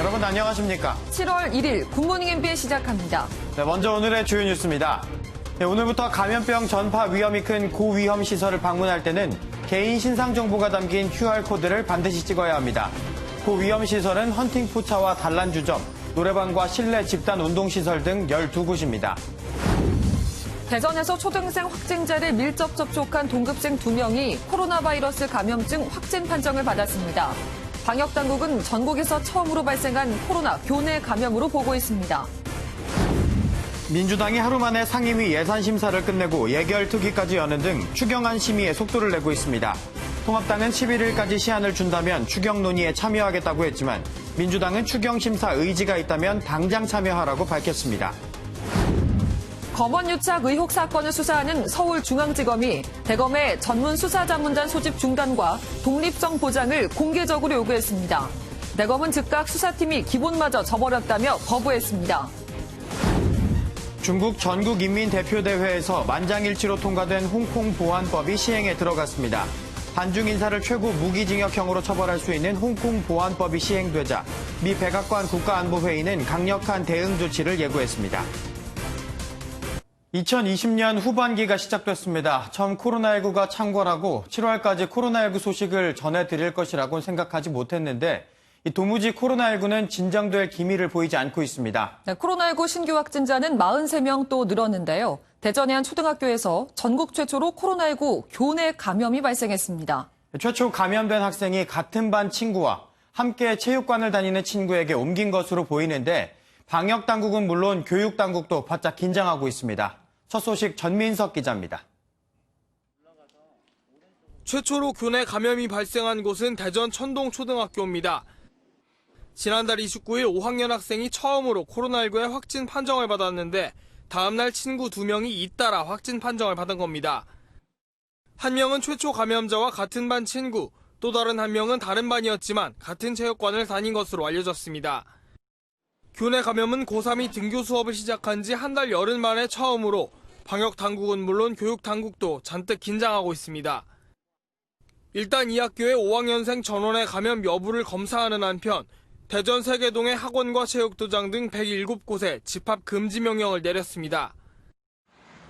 여러분 안녕하십니까? 7월 1일 굿모닝 MBN 시작합니다. 네, 먼저 오늘의 주요 뉴스입니다. 네, 오늘부터 감염병 전파 위험이 큰 고위험 시설을 방문할 때는 개인 신상 정보가 담긴 QR코드를 반드시 찍어야 합니다. 고위험 시설은 헌팅 포차와 단란주점, 노래방과 실내 집단 운동시설 등 12곳입니다. 대전에서 초등생 확진자를 밀접 접촉한 동급생 2명이 코로나 바이러스 감염증 확진 판정을 받았습니다. 방역당국은 전국에서 처음으로 발생한 코로나 교내 감염으로 보고 있습니다. 민주당이 하루 만에 상임위 예산심사를 끝내고 예결특위까지 여는 등 추경안 심의에 속도를 내고 있습니다. 통합당은 11일까지 시한을 준다면 추경 논의에 참여하겠다고 했지만 민주당은 추경심사 의지가 있다면 당장 참여하라고 밝혔습니다. 검언유착 의혹 사건을 수사하는 서울중앙지검이 대검의 전문수사자문단 소집 중단과 독립성 보장을 공개적으로 요구했습니다. 대검은 즉각 수사팀이 기본마저 저버렸다며 거부했습니다. 중국 전국인민대표대회에서 만장일치로 통과된 홍콩 보안법이 시행에 들어갔습니다. 반중 인사를 최고 무기징역형으로 처벌할 수 있는 홍콩 보안법이 시행되자 미 백악관 국가안보회의는 강력한 대응 조치를 예고했습니다. 2020년 후반기가 시작됐습니다. 처음 코로나19가 창궐하고 7월까지 코로나19 소식을 전해드릴 것이라고는 생각하지 못했는데 도무지 코로나19는 진정될 기미를 보이지 않고 있습니다. 네, 코로나19 신규 확진자는 43명 또 늘었는데요. 대전의 한 초등학교에서 전국 최초로 코로나19 교내 감염이 발생했습니다. 최초 감염된 학생이 같은 반 친구와 함께 체육관을 다니는 친구에게 옮긴 것으로 보이는데 방역당국은 물론 교육당국도 바짝 긴장하고 있습니다. 첫 소식 전민석 기자입니다. 최초로 교내 감염이 발생한 곳은 대전 천동초등학교입니다. 지난달 29일 5학년 학생이 처음으로 코로나19의 확진 판정을 받았는데 다음날 친구 2명이 잇따라 확진 판정을 받은 겁니다. 한 명은 최초 감염자와 같은 반 친구, 또 다른 한 명은 다른 반이었지만 같은 체육관을 다닌 것으로 알려졌습니다. 교내 감염은 고3이 등교 수업을 시작한 지 한 달 열흘 만에 처음으로 방역당국은 물론 교육당국도 잔뜩 긴장하고 있습니다. 일단 이 학교의 5학년생 전원의 감염 여부를 검사하는 한편 대전 세계동의 학원과 체육도장 등 107곳에 집합 금지 명령을 내렸습니다.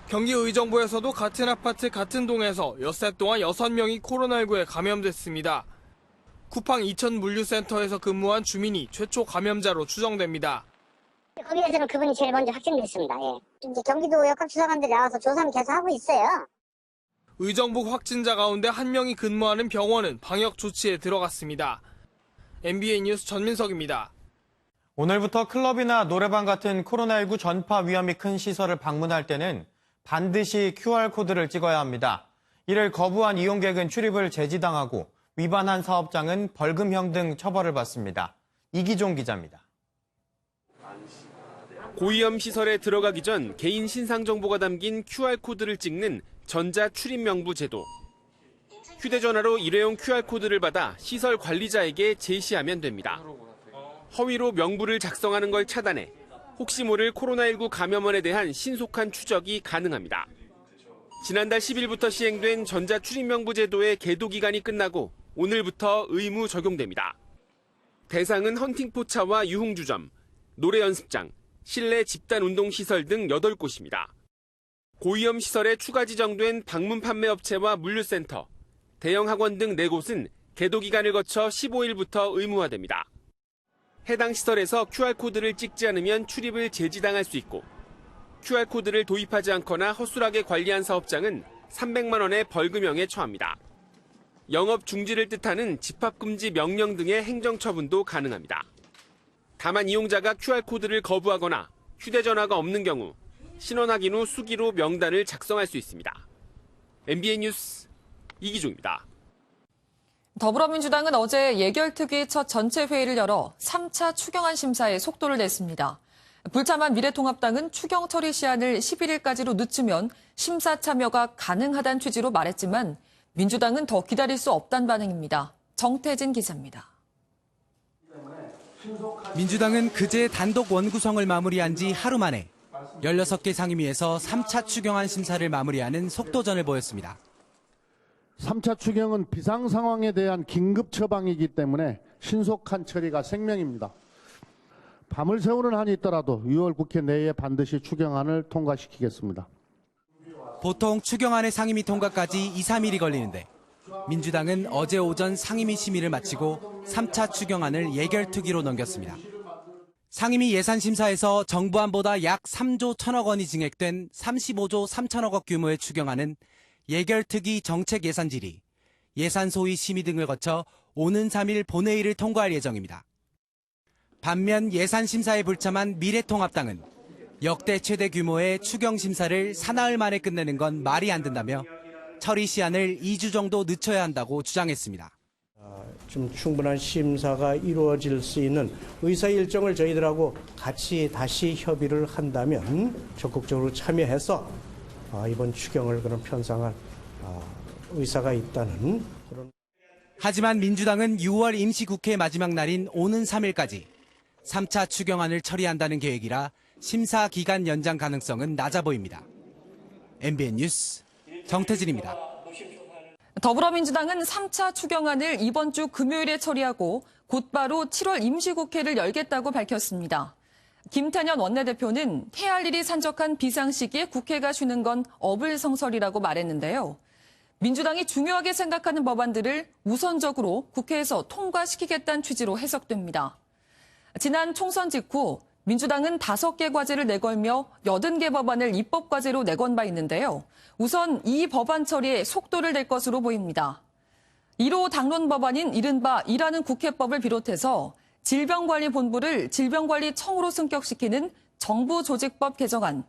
경기 의정부에서도 같은 아파트 같은 동에서 엿새 동안 6명이 코로나19에 감염됐습니다. 쿠팡 이천물류센터에서 근무한 주민이 최초 감염자로 추정됩니다. 거기에서는 그분이 제일 먼저 확진됐습니다. 예. 이제 경기도 역학수사관들이 나와서 조사는 계속 하고 있어요. 의정부 확진자 가운데 한 명이 근무하는 병원은 방역 조치에 들어갔습니다. MBN 뉴스 전민석입니다. 오늘부터 클럽이나 노래방 같은 코로나19 전파 위험이 큰 시설을 방문할 때는 반드시 QR코드를 찍어야 합니다. 이를 거부한 이용객은 출입을 제지당하고 위반한 사업장은 벌금형 등 처벌을 받습니다. 이기종 기자입니다. 고위험 시설에 들어가기 전 개인 신상 정보가 담긴 QR코드를 찍는 전자 출입명부 제도. 휴대전화로 일회용 QR코드를 받아 시설 관리자에게 제시하면 됩니다. 허위로 명부를 작성하는 걸 차단해 혹시 모를 코로나19 감염원에 대한 신속한 추적이 가능합니다. 지난달 10일부터 시행된 전자 출입명부 제도의 계도 기간이 끝나고 오늘부터 의무 적용됩니다. 대상은 헌팅포차와 유흥주점, 노래 연습장, 실내 집단 운동시설 등 8곳입니다. 고위험 시설에 추가 지정된 방문 판매업체와 물류센터, 대형 학원 등 4곳은 계도 기간을 거쳐 15일부터 의무화됩니다. 해당 시설에서 QR코드를 찍지 않으면 출입을 제지당할 수 있고 QR코드를 도입하지 않거나 허술하게 관리한 사업장은 300만 원의 벌금형에 처합니다. 영업 중지를 뜻하는 집합금지 명령 등의 행정처분도 가능합니다. 다만 이용자가 QR코드를 거부하거나 휴대전화가 없는 경우 신원 확인 후 수기로 명단을 작성할 수 있습니다. MBN 뉴스 이기종입니다. 더불어민주당은 어제 예결특위 첫 전체 회의를 열어 3차 추경안 심사에 속도를 냈습니다. 불참한 미래통합당은 추경 처리 시한을 11일까지로 늦추면 심사 참여가 가능하다는 취지로 말했지만 민주당은 더 기다릴 수 없다는 반응입니다. 정태진 기자입니다. 민주당은 그제 단독 원구성을 마무리한 지 하루 만에 16개 상임위에서 3차 추경안 심사를 마무리하는 속도전을 보였습니다. 3차 추경은 비상 상황에 대한 긴급 처방이기 때문에 신속한 처리가 생명입니다. 밤을 새우는 한이 있더라도 6월 국회 내에 반드시 추경안을 통과시키겠습니다. 보통 추경안의 상임위 통과까지 2, 3일이 걸리는데 민주당은 어제 오전 상임위 심의를 마치고 3차 추경안을 예결특위로 넘겼습니다. 상임위 예산심사에서 정부안보다 약 3조 1천억 원이 증액된 35조 3천억 원 규모의 추경안은 예결특위 정책예산질의, 예산소위 심의 등을 거쳐 오는 3일 본회의를 통과할 예정입니다. 반면 예산심사에 불참한 미래통합당은 역대 최대 규모의 추경심사를 사나흘 만에 끝내는 건 말이 안 된다며 처리 시한을 2주 정도 늦춰야 한다고 주장했습니다. 좀 충분한 심사가 이루어질 수 있는 의사 일정을 저희들하고 같이 다시 협의를 한다면 적극적으로 참여해서 이번 추경을 그런 편성할 의사가 있다는 그런. 하지만 민주당은 6월 임시국회 마지막 날인 오는 3일까지 3차 추경안을 처리한다는 계획이라 심사 기간 연장 가능성은 낮아 보입니다. MBN 뉴스 정태진입니다. 더불어민주당은 3차 추경안을 이번 주 금요일에 처리하고 곧바로 7월 임시국회를 열겠다고 밝혔습니다. 김태년 원내대표는 해야 할 일이 산적한 비상시기에 국회가 쉬는 건 어불성설이라고 말했는데요. 민주당이 중요하게 생각하는 법안들을 우선적으로 국회에서 통과시키겠다는 취지로 해석됩니다. 지난 총선 직후 민주당은 5개 과제를 내걸며 80개 법안을 입법과제로 내건 바 있는데요. 우선 이 법안 처리에 속도를 낼 것으로 보입니다. 1호 당론 법안인 이른바 일하는 국회법을 비롯해서 질병관리본부를 질병관리청으로 승격시키는 정부조직법 개정안,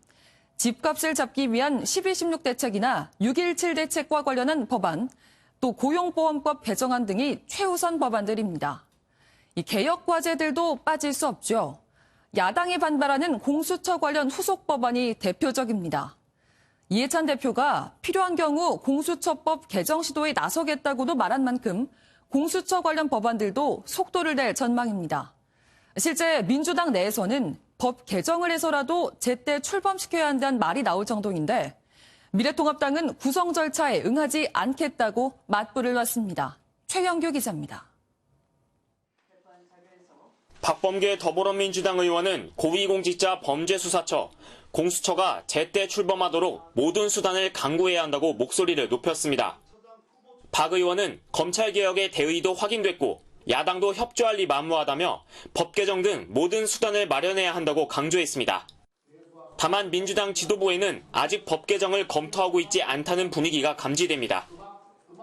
집값을 잡기 위한 12.16 대책이나 6.17 대책과 관련한 법안, 또 고용보험법 개정안 등이 최우선 법안들입니다. 이 개혁 과제들도 빠질 수 없죠. 야당이 반발하는 공수처 관련 후속 법안이 대표적입니다. 이해찬 대표가 필요한 경우 공수처법 개정 시도에 나서겠다고도 말한 만큼 공수처 관련 법안들도 속도를 낼 전망입니다. 실제 민주당 내에서는 법 개정을 해서라도 제때 출범시켜야 한다는 말이 나올 정도인데 미래통합당은 구성 절차에 응하지 않겠다고 맞불을 놨습니다. 최영규 기자입니다. 박범계 더불어민주당 의원은 고위공직자 범죄수사처, 공수처가 제때 출범하도록 모든 수단을 강구해야 한다고 목소리를 높였습니다. 박 의원은 검찰개혁의 대의도 확인됐고 야당도 협조할 리 만무하다며 법 개정 등 모든 수단을 마련해야 한다고 강조했습니다. 다만 민주당 지도부에는 아직 법 개정을 검토하고 있지 않다는 분위기가 감지됩니다.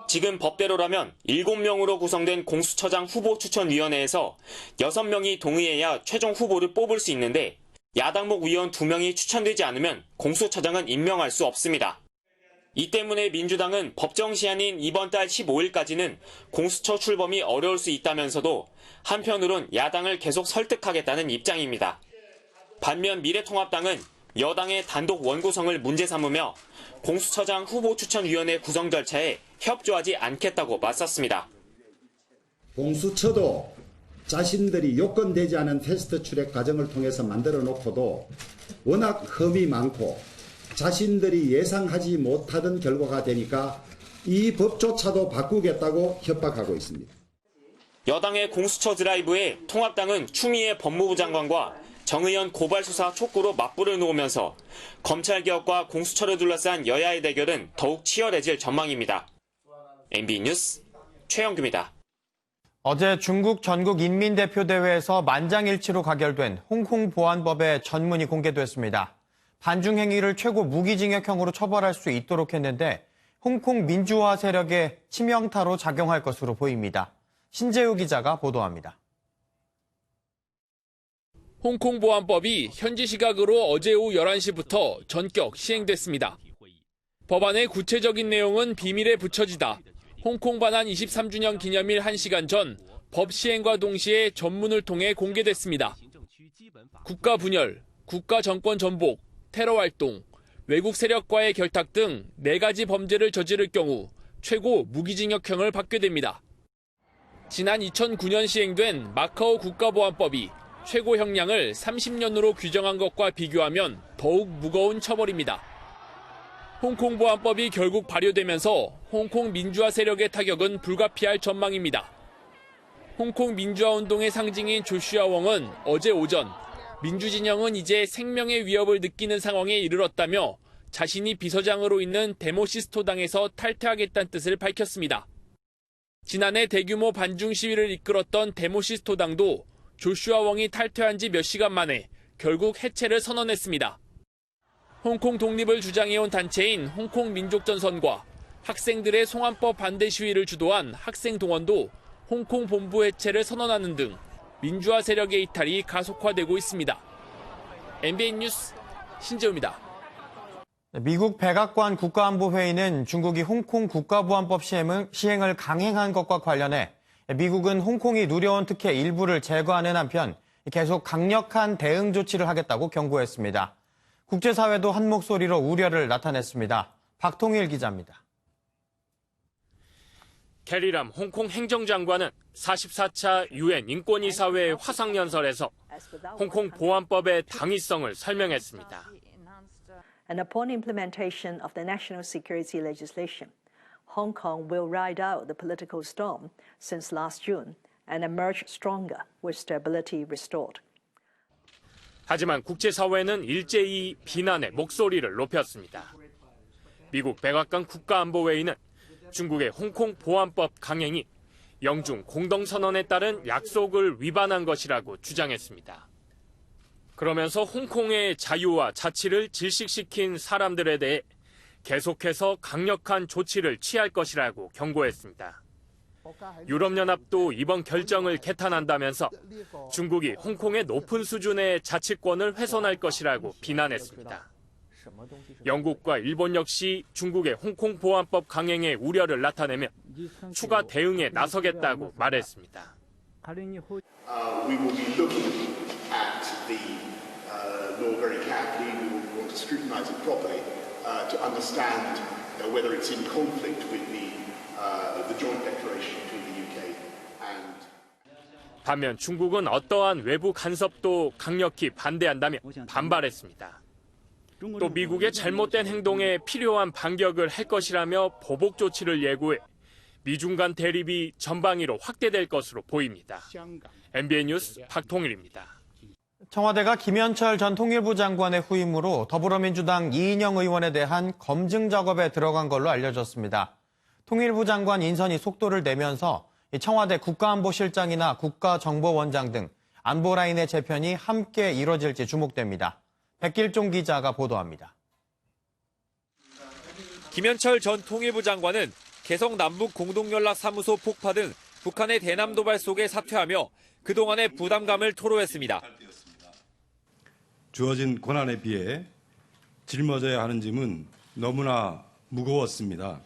지금 법대로라면 7명으로 구성된 공수처장 후보 추천위원회에서 6명이 동의해야 최종 후보를 뽑을 수 있는데 야당목 위원 2명이 추천되지 않으면 공수처장은 임명할 수 없습니다. 이 때문에 민주당은 법정 시한인 이번 달 15일까지는 공수처 출범이 어려울 수 있다면서도 한편으론 야당을 계속 설득하겠다는 입장입니다. 반면 미래통합당은 여당의 단독 원구성을 문제 삼으며 공수처장 후보 추천위원회 구성 절차에 협조하지 않겠다고 맞섰습니다. 공수처도 자신들이 요건되지 않은 패스트 트랙 과정을 통해서 만들어 놓고도 워낙 흠이 많고 자신들이 예상하지 못하던 결과가 되니까 이 법조차도 바꾸겠다고 협박하고 있습니다. 여당의 공수처 드라이브에 통합당은 추미애 법무부 장관과 정의연 고발수사 촉구로 맞불을 놓으면서 검찰개혁과 공수처를 둘러싼 여야의 대결은 더욱 치열해질 전망입니다. MBN 뉴스 최영규입니다. 어제 중국 전국인민대표대회에서 만장일치로 가결된 홍콩 보안법의 전문이 공개됐습니다. 반중 행위를 최고 무기징역형으로 처벌할 수 있도록 했는데 홍콩 민주화 세력의 치명타로 작용할 것으로 보입니다. 신재우 기자가 보도합니다. 홍콩 보안법이 현지 시각으로 어제 오후 11시부터 전격 시행됐습니다. 법안의 구체적인 내용은 비밀에 붙여지다 홍콩 반환 23주년 기념일 1시간 전 법 시행과 동시에 전문을 통해 공개됐습니다. 국가 분열, 국가 정권 전복, 테러 활동, 외국 세력과의 결탁 등 4가지 범죄를 저지를 경우 최고 무기징역형을 받게 됩니다. 지난 2009년 시행된 마카오 국가보안법이 최고 형량을 30년으로 규정한 것과 비교하면 더욱 무거운 처벌입니다. 홍콩 보안법이 결국 발효되면서 홍콩 민주화 세력의 타격은 불가피할 전망입니다. 홍콩 민주화 운동의 상징인 조슈아 웡은 어제 오전 민주진영은 이제 생명의 위협을 느끼는 상황에 이르렀다며 자신이 비서장으로 있는 데모시스토당에서 탈퇴하겠다는 뜻을 밝혔습니다. 지난해 대규모 반중 시위를 이끌었던 데모시스토당도 조슈아 웡이 탈퇴한 지 몇 시간 만에 결국 해체를 선언했습니다. 홍콩 독립을 주장해온 단체인 홍콩 민족전선과 학생들의 송환법 반대 시위를 주도한 학생동원도 홍콩 본부 해체를 선언하는 등 민주화 세력의 이탈이 가속화되고 있습니다. MBN 뉴스 신재우입니다. 미국 백악관 국가안보회의는 중국이 홍콩 국가보안법 시행을 강행한 것과 관련해 미국은 홍콩이 누려온 특혜 일부를 제거하는 한편 계속 강력한 대응 조치를 하겠다고 경고했습니다. 국제사회도 한 목소리로 우려를 나타냈습니다. 박통일 기자입니다. 캐리람 홍콩 행정장관은 44차 유엔 인권이사회 화상연설에서 홍콩 보안법의 당위성을 설명했습니다. And upon implementation of the national security legislation, Hong Kong will ride out the political storm since last June and emerge stronger with stability restored. 하지만 국제사회는 일제히 비난의 목소리를 높였습니다. 미국 백악관 국가안보회의는 중국의 홍콩 보안법 강행이 영중 공동선언에 따른 약속을 위반한 것이라고 주장했습니다. 그러면서 홍콩의 자유와 자치를 질식시킨 사람들에 대해 계속해서 강력한 조치를 취할 것이라고 경고했습니다. 유럽연합도 이번 결정을 개탄한다면서 중국이 홍콩의 높은 수준의 자치권을 훼손할 것이라고 비난했습니다. 영국과 일본 역시 중국의 홍콩 보안법 강행의 우려를 나타내며 추가 대응에 나서겠다고 말했습니다. We will be looking at the law very carefully. We will want to scrutinise it properly to understand whether it's in conflict with the joint declaration between the UK and. 반면 중국은 어떠한 외부 간섭도 강력히 반대한다며 반발했습니다. 또 미국의 잘못된 행동에 필요한 반격을 할 것이라며 보복 조치를 예고해 미중 간 대립이 전방위로 확대될 것으로 보입니다. MBN 뉴스 박통일입니다. 청와대가 김현철 전 통일부 장관의 후임으로 더불어민주당 이인영 의원에 대한 검증 작업에 들어간 걸로 알려졌습니다. 통일부 장관 인선이 속도를 내면서 청와대 국가안보실장이나 국가정보원장 등 안보라인의 재편이 함께 이뤄질지 주목됩니다. 백길종 기자가 보도합니다. 김현철 전 통일부 장관은 개성 남북 공동연락사무소 폭파 등 북한의 대남 도발 속에 사퇴하며 그동안의 부담감을 토로했습니다. 주어진 권한에 비해 짊어져야 하는 짐은 너무나 무거웠습니다.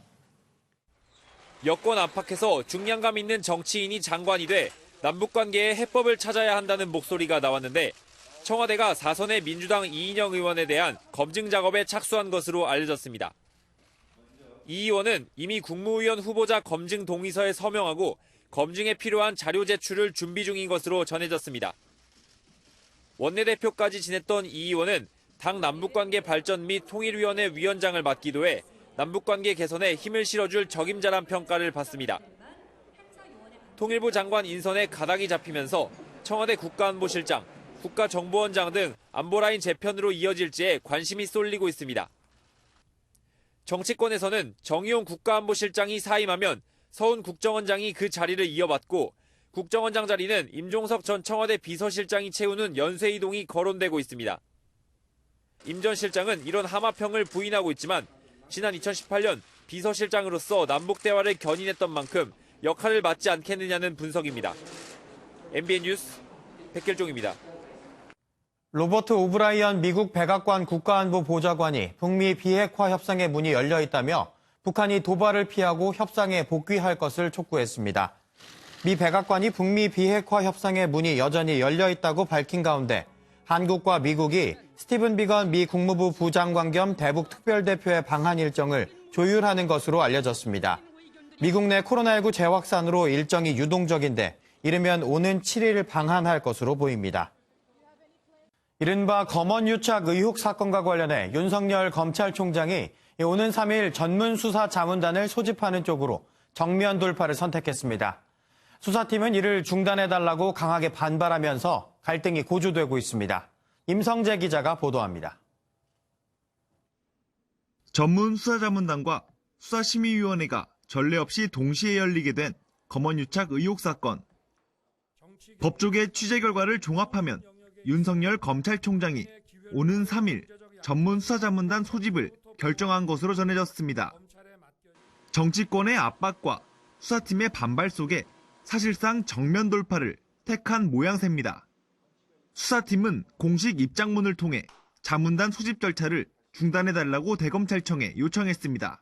여권 안팎에서 중량감 있는 정치인이 장관이 돼 남북관계의 해법을 찾아야 한다는 목소리가 나왔는데 청와대가 사선의 민주당 이인영 의원에 대한 검증 작업에 착수한 것으로 알려졌습니다. 이 의원은 이미 국무위원 후보자 검증 동의서에 서명하고 검증에 필요한 자료 제출을 준비 중인 것으로 전해졌습니다. 원내대표까지 지냈던 이 의원은 당 남북관계 발전 및 통일위원회 위원장을 맡기도 해 남북관계 개선에 힘을 실어줄 적임자란 평가를 받습니다. 통일부 장관 인선에 가닥이 잡히면서 청와대 국가안보실장, 국가정보원장 등 안보라인 재편으로 이어질지에 관심이 쏠리고 있습니다. 정치권에서는 정의용 국가안보실장이 사임하면 서훈 국정원장이 그 자리를 이어받고 국정원장 자리는 임종석 전 청와대 비서실장이 채우는 연쇄 이동이 거론되고 있습니다. 임 전 실장은 이런 하마평을 부인하고 있지만 지난 2018년 비서실장으로서 남북대화를 견인했던 만큼 역할을 맡지 않겠느냐는 분석입니다. MBN 뉴스 백길종입니다. 로버트 오브라이언 미국 백악관 국가안보 보좌관이 북미 비핵화 협상의 문이 열려 있다며 북한이 도발을 피하고 협상에 복귀할 것을 촉구했습니다. 미 백악관이 북미 비핵화 협상의 문이 여전히 열려 있다고 밝힌 가운데 한국과 미국이 스티븐 비건 미 국무부 부장관 겸 대북 특별대표의 방한 일정을 조율하는 것으로 알려졌습니다. 미국 내 코로나19 재확산으로 일정이 유동적인데 이르면 오는 7일 방한할 것으로 보입니다. 이른바 검언유착 의혹 사건과 관련해 윤석열 검찰총장이 오는 3일 전문수사자문단을 소집하는 쪽으로 정면 돌파를 선택했습니다. 수사팀은 이를 중단해달라고 강하게 반발하면서 갈등이 고조되고 있습니다. 임성재 기자가 보도합니다. 전문 수사자문단과 수사심의위원회가 전례 없이 동시에 열리게 된 검언유착 의혹 사건. 법조계 취재 결과를 종합하면 윤석열 검찰총장이 오는 3일 전문 수사자문단 소집을 결정한 것으로 전해졌습니다. 정치권의 압박과 수사팀의 반발 속에 사실상 정면 돌파를 택한 모양새입니다. 수사팀은 공식 입장문을 통해 자문단 소집 절차를 중단해달라고 대검찰청에 요청했습니다.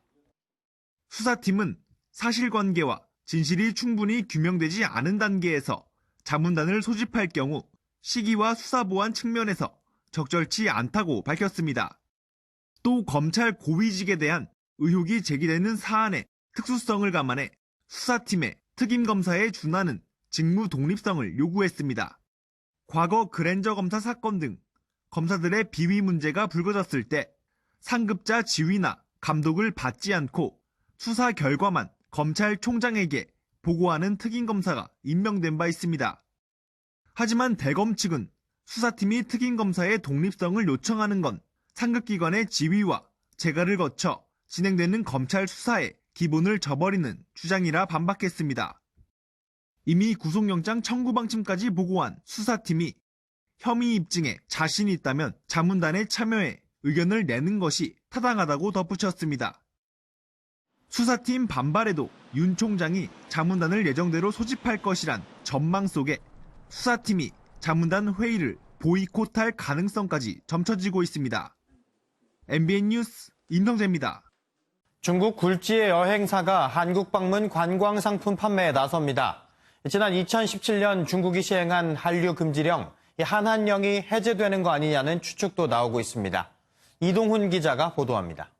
수사팀은 사실관계와 진실이 충분히 규명되지 않은 단계에서 자문단을 소집할 경우 시기와 수사보안 측면에서 적절치 않다고 밝혔습니다. 또 검찰 고위직에 대한 의혹이 제기되는 사안의 특수성을 감안해 수사팀에 특임검사에 준하는 직무 독립성을 요구했습니다. 과거 그랜저 검사 사건 등 검사들의 비위 문제가 불거졌을 때 상급자 지휘나 감독을 받지 않고 수사 결과만 검찰총장에게 보고하는 특임검사가 임명된 바 있습니다. 하지만 대검 측은 수사팀이 특임검사의 독립성을 요청하는 건 상급기관의 지휘와 재가를 거쳐 진행되는 검찰 수사의 기본을 저버리는 주장이라 반박했습니다. 이미 구속영장 청구 방침까지 보고한 수사팀이 혐의 입증에 자신이 있다면 자문단에 참여해 의견을 내는 것이 타당하다고 덧붙였습니다. 수사팀 반발에도 윤 총장이 자문단을 예정대로 소집할 것이란 전망 속에 수사팀이 자문단 회의를 보이콧할 가능성까지 점쳐지고 있습니다. MBN 뉴스 임성재입니다. 중국 굴지의 여행사가 한국 방문 관광 상품 판매에 나섭니다. 지난 2017년 중국이 시행한 한류 금지령, 한한령이 해제되는 거 아니냐는 추측도 나오고 있습니다. 이동훈 기자가 보도합니다.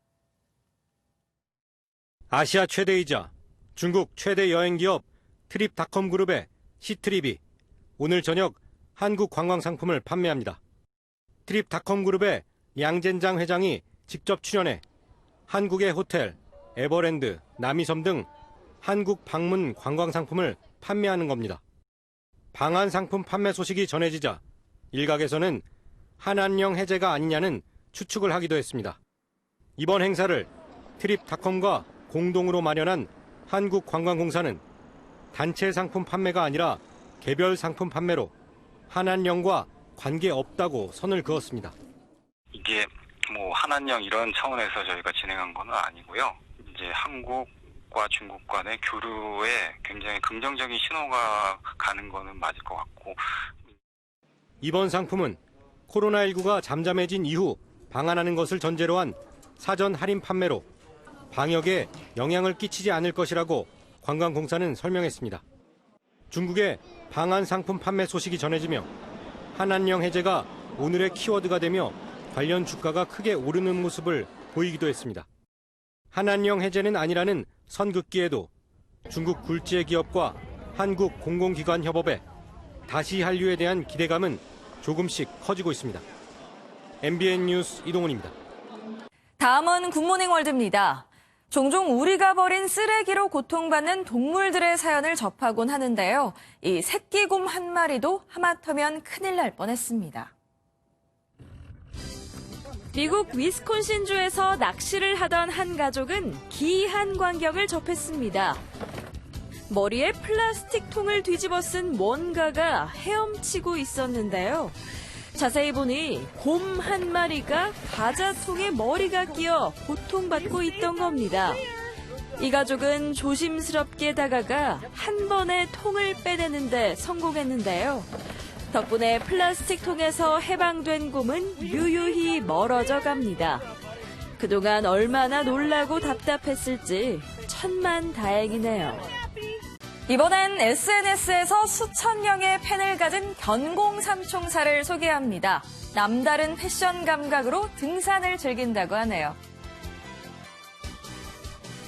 아시아 최대이자 중국 최대 여행기업 트립닷컴 그룹의 시트립이 오늘 저녁 한국 관광 상품을 판매합니다. 트립닷컴 그룹의 량젠장 회장이 직접 출연해 한국의 호텔, 에버랜드, 남이섬 등 한국 방문 관광 상품을 판매하는 겁니다. 방한 상품 판매 소식이 전해지자 일각에서는 한한령 해제가 아니냐는 추측을 하기도 했습니다. 이번 행사를 트립닷컴과 공동으로 마련한 한국관광공사는 단체 상품 판매가 아니라 개별 상품 판매로 한한령과 관계없다고 선을 그었습니다. 이게 한한령 이런 차원에서 저희가 진행한 건 아니고요. 이제 한국과 중국 간의 교류에 굉장히 긍정적인 신호가 가는 거는 맞을 것 같고. 이번 상품은 코로나19가 잠잠해진 이후 방한하는 것을 전제로 한 사전 할인 판매로 방역에 영향을 끼치지 않을 것이라고 관광공사는 설명했습니다. 중국의 방한 상품 판매 소식이 전해지며 한한령 해제가 오늘의 키워드가 되며 관련 주가가 크게 오르는 모습을 보이기도 했습니다. 한한령 해제는 아니라는 선긋기에도 중국 굴지의 기업과 한국 공공기관 협업에 다시 한류에 대한 기대감은 조금씩 커지고 있습니다. MBN 뉴스 이동훈입니다. 다음은 굿모닝 월드입니다. 종종 우리가 버린 쓰레기로 고통받는 동물들의 사연을 접하곤 하는데요. 이 새끼곰 한 마리도 하마터면 큰일 날 뻔했습니다. 미국 위스콘신주에서 낚시를 하던 한 가족은 기이한 광경을 접했습니다. 머리에 플라스틱 통을 뒤집어 쓴 뭔가가 헤엄치고 있었는데요. 자세히 보니 곰 한 마리가 과자통에 머리가 끼어 고통받고 있던 겁니다. 이 가족은 조심스럽게 다가가 한 번에 통을 빼내는데 성공했는데요. 덕분에 플라스틱 통에서 해방된 곰은 유유히 멀어져 갑니다. 그동안 얼마나 놀라고 답답했을지 천만다행이네요. 이번엔 SNS에서 수천 명의 팬을 가진 견공삼총사를 소개합니다. 남다른 패션 감각으로 등산을 즐긴다고 하네요.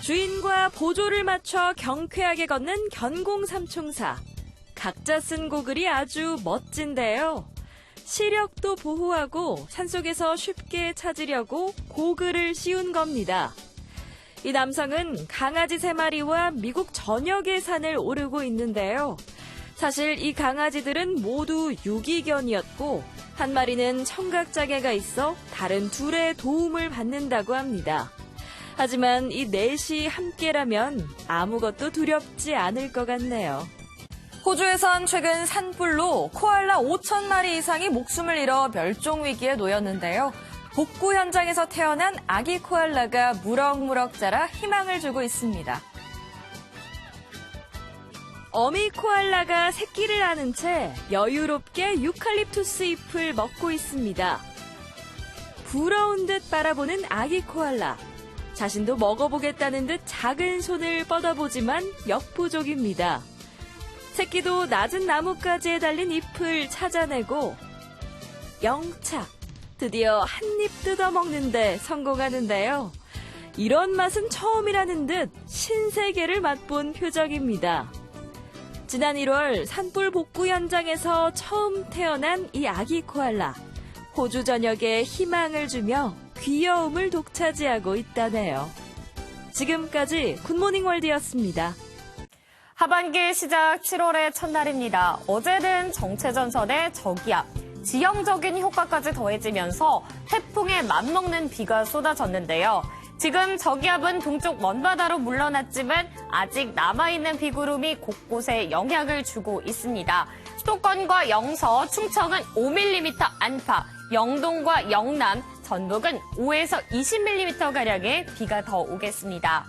주인과 보조를 맞춰 경쾌하게 걷는 견공삼총사. 각자 쓴 고글이 아주 멋진데요. 시력도 보호하고 산속에서 쉽게 찾으려고 고글을 씌운 겁니다. 이 남성은 강아지 3마리와 미국 전역의 산을 오르고 있는데요. 사실 이 강아지들은 모두 유기견이었고 한 마리는 청각장애가 있어 다른 둘의 도움을 받는다고 합니다. 하지만 이 넷이 함께라면 아무것도 두렵지 않을 것 같네요. 호주에선 최근 산불로 코알라 5,000마리 이상이 목숨을 잃어 멸종 위기에 놓였는데요. 복구 현장에서 태어난 아기 코알라가 무럭무럭 자라 희망을 주고 있습니다. 어미 코알라가 새끼를 안은 채 여유롭게 유칼립투스 잎을 먹고 있습니다. 부러운 듯 바라보는 아기 코알라. 자신도 먹어보겠다는 듯 작은 손을 뻗어보지만 역부족입니다. 새끼도 낮은 나뭇가지에 달린 잎을 찾아내고 영착! 드디어 한 입 뜯어먹는데 성공하는데요. 이런 맛은 처음이라는 듯 신세계를 맛본 표정입니다. 지난 1월 산불 복구 현장에서 처음 태어난 이 아기 코알라. 호주 전역에 희망을 주며 귀여움을 독차지하고 있다네요. 지금까지 굿모닝 월드였습니다. 하반기 시작 7월의 첫날입니다. 어제는 정체전선의 저기압, 지형적인 효과까지 더해지면서 태풍에 맞먹는 비가 쏟아졌는데요. 지금 저기압은 동쪽 먼바다로 물러났지만 아직 남아있는 비구름이 곳곳에 영향을 주고 있습니다. 수도권과 영서, 충청은 5mm 안팎, 영동과 영남, 전북은 5에서 20mm가량의 비가 더 오겠습니다.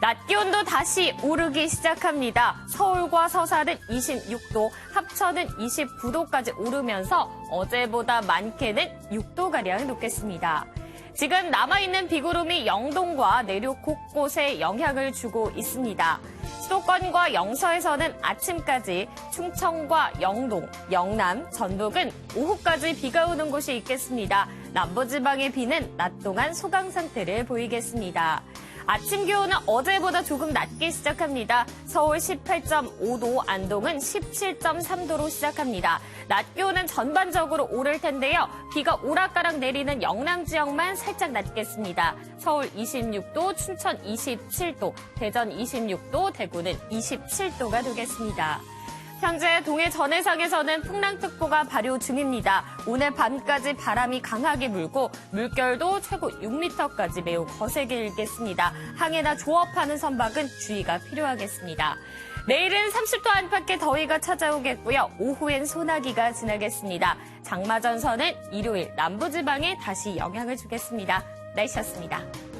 낮 기온도 다시 오르기 시작합니다. 서울과 서산은 26도, 합천은 29도까지 오르면서 어제보다 많게는 6도가량 높겠습니다. 지금 남아있는 비구름이 영동과 내륙 곳곳에 영향을 주고 있습니다. 수도권과 영서에서는 아침까지, 충청과 영동, 영남, 전북은 오후까지 비가 오는 곳이 있겠습니다. 남부지방의 비는 낮 동안 소강 상태를 보이겠습니다. 아침 기온은 어제보다 조금 낮게 시작합니다. 서울 18.5도, 안동은 17.3도로 시작합니다. 낮 기온은 전반적으로 오를 텐데요. 비가 오락가락 내리는 영남 지역만 살짝 낮겠습니다. 서울 26도, 춘천 27도, 대전 26도, 대구는 27도가 되겠습니다. 현재 동해 전해상에서는 풍랑특보가 발효 중입니다. 오늘 밤까지 바람이 강하게 불고 물결도 최고 6m까지 매우 거세게 일겠습니다. 항해나 조업하는 선박은 주의가 필요하겠습니다. 내일은 30도 안팎의 더위가 찾아오겠고요. 오후엔 소나기가 지나겠습니다. 장마전선은 일요일 남부지방에 다시 영향을 주겠습니다. 날씨였습니다.